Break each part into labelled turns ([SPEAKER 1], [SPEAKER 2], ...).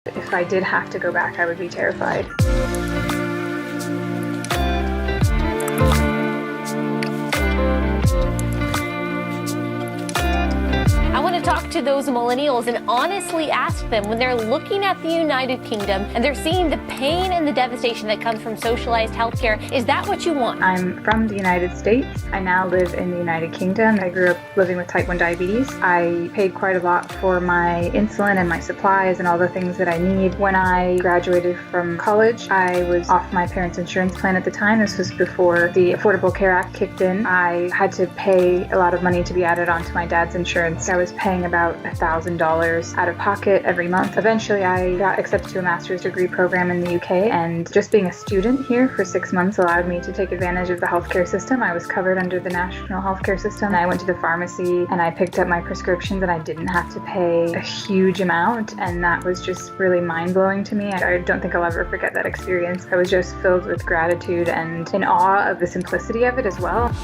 [SPEAKER 1] If I did have to go back, I would be terrified.
[SPEAKER 2] I want to talk to those millennials and honestly ask them, when they're looking at the United Kingdom and they're seeing the pain and the devastation that comes from socialized healthcare, is that what you want?
[SPEAKER 1] I'm from the United States. I now live in the United Kingdom. I grew up living with type 1 diabetes. I paid quite a lot for my insulin and my supplies and all the things that I need. When I graduated from college, I was off my parents' insurance plan at the time. This was before the Affordable Care Act kicked in. I had to pay a lot of money to be added onto my dad's insurance. I was paying about $1,000 out of pocket every month. Eventually, I got accepted to a master's degree program in the UK, and just being a student here for 6 months allowed me to take advantage of the healthcare system. I was covered under the national healthcare system. I went to the pharmacy and I picked up my prescriptions and I didn't have to pay a huge amount, and that was just really mind-blowing to me. I don't think I'll ever forget that experience. I was just filled with gratitude and in awe of the simplicity of it as well.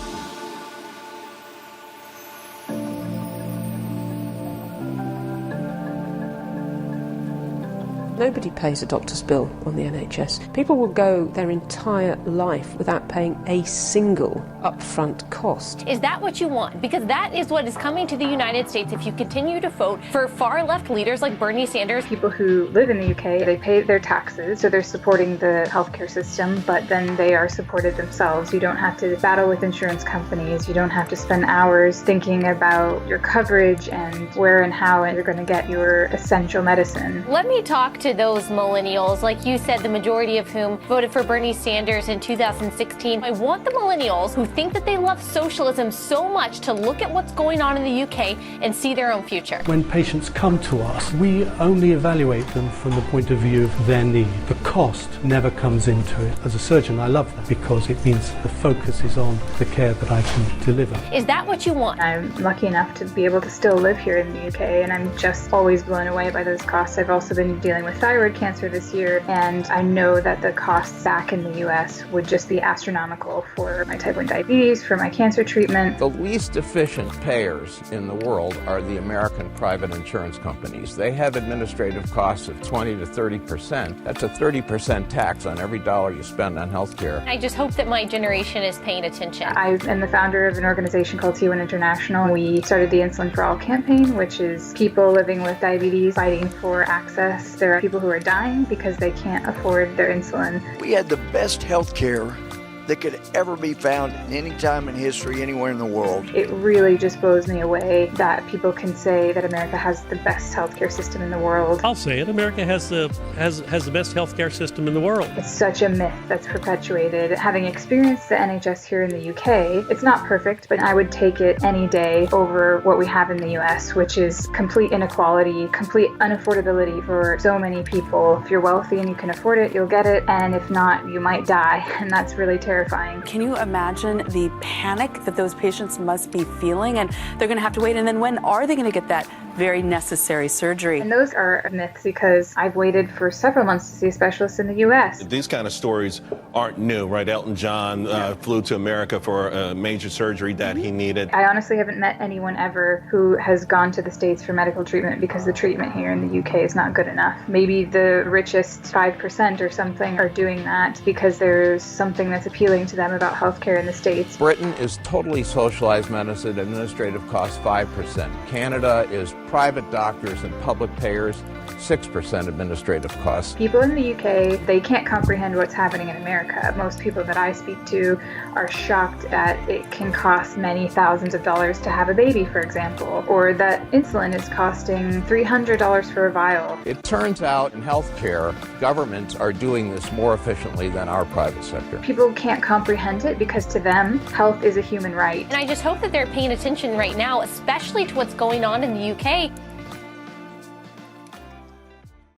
[SPEAKER 3] Nobody pays a doctor's bill on the NHS. People will go their entire life without paying a single upfront cost.
[SPEAKER 2] Is that what you want? Because that is what is coming to the United States if you continue to vote for far-left leaders like Bernie Sanders.
[SPEAKER 1] People who live in the UK, they pay their taxes, so they're supporting the healthcare system, but then they are supported themselves. You don't have to battle with insurance companies. You don't have to spend hours thinking about your coverage and where and how you're going to get your essential medicine.
[SPEAKER 2] Let me talk to those millennials, like you said, the majority of whom voted for Bernie Sanders in 2016. I want the millennials who think that they love socialism so much to look at what's going on in the UK and see their own future.
[SPEAKER 4] When patients come to us, we only evaluate them from the point of view of their need. The cost never comes into it. As a surgeon, I love that because it means the focus is on the care that I can deliver.
[SPEAKER 2] Is that what you want?
[SPEAKER 1] I'm lucky enough to be able to still live here in the UK, and I'm just always blown away by those costs. I've also been dealing with thyroid cancer this year, and I know that the costs back in the US would just be astronomical for my type 1 diabetes, for my cancer treatment.
[SPEAKER 5] The least efficient payers in the world are the American private insurance companies. They have administrative costs of 20 to 30%. That's a 30% tax on every dollar you spend on healthcare.
[SPEAKER 2] I just hope that my generation is paying attention.
[SPEAKER 1] I am the founder of an organization called T1 International. We started the Insulin for All campaign, which is people living with diabetes fighting for access. There are people who are dying because they can't afford their insulin.
[SPEAKER 6] We had the best health care that could ever be found any time in history, anywhere in the world.
[SPEAKER 1] It really just blows me away that people can say that America has the best healthcare system in the world.
[SPEAKER 7] I'll say it, America has the best healthcare system in the world.
[SPEAKER 1] It's such a myth that's perpetuated. Having experienced the NHS here in the UK, it's not perfect, but I would take it any day over what we have in the US, which is complete inequality, complete unaffordability for so many people. If you're wealthy and you can afford it, you'll get it, and if not, you might die, and that's really terrifying.
[SPEAKER 8] Can you imagine the panic that those patients must be feeling? And they're going to have to wait. And then when are they going to get that very necessary surgery?
[SPEAKER 1] And those are myths because I've waited for several months to see a specialist in the U.S.
[SPEAKER 9] These kind of stories aren't new, right? Elton John flew to America for a major surgery that he needed.
[SPEAKER 1] I honestly haven't met anyone ever who has gone to the States for medical treatment because the treatment here in the UK is not good enough. Maybe the richest 5% or something are doing that because there's something that's appealing to them about healthcare in the States.
[SPEAKER 5] Britain is totally socialized medicine, administrative costs 5%. Canada is private doctors and public payers, 6% administrative costs.
[SPEAKER 1] People in the UK, they can't comprehend what's happening in America. Most people that I speak to are shocked that it can cost many thousands of dollars to have a baby, for example, or that insulin is costing $300 for a vial.
[SPEAKER 5] It turns out in healthcare, governments are doing this more efficiently than our private sector.
[SPEAKER 1] People can't comprehend it because to them, health is a human right.
[SPEAKER 2] And I just hope that they're paying attention right now, especially to what's going on in the UK.